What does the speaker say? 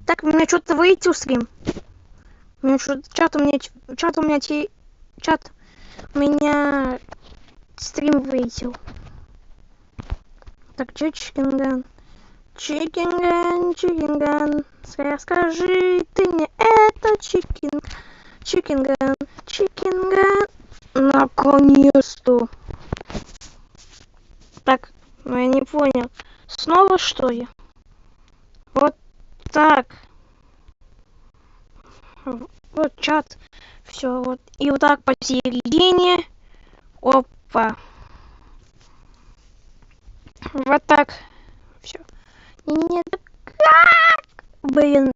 Так, у меня что-то вылетел стрим. У меня что-то чат у меня стрим вылетел. Так, чикинган. Чикинган. Расскажи ты мне это Чикинган. Наконец-то. Так, ну я не понял. Снова что ли? Вот так. Вот чат. Все, вот. И вот так посередине. Опа. Вот так. Все. Не, как? Блин,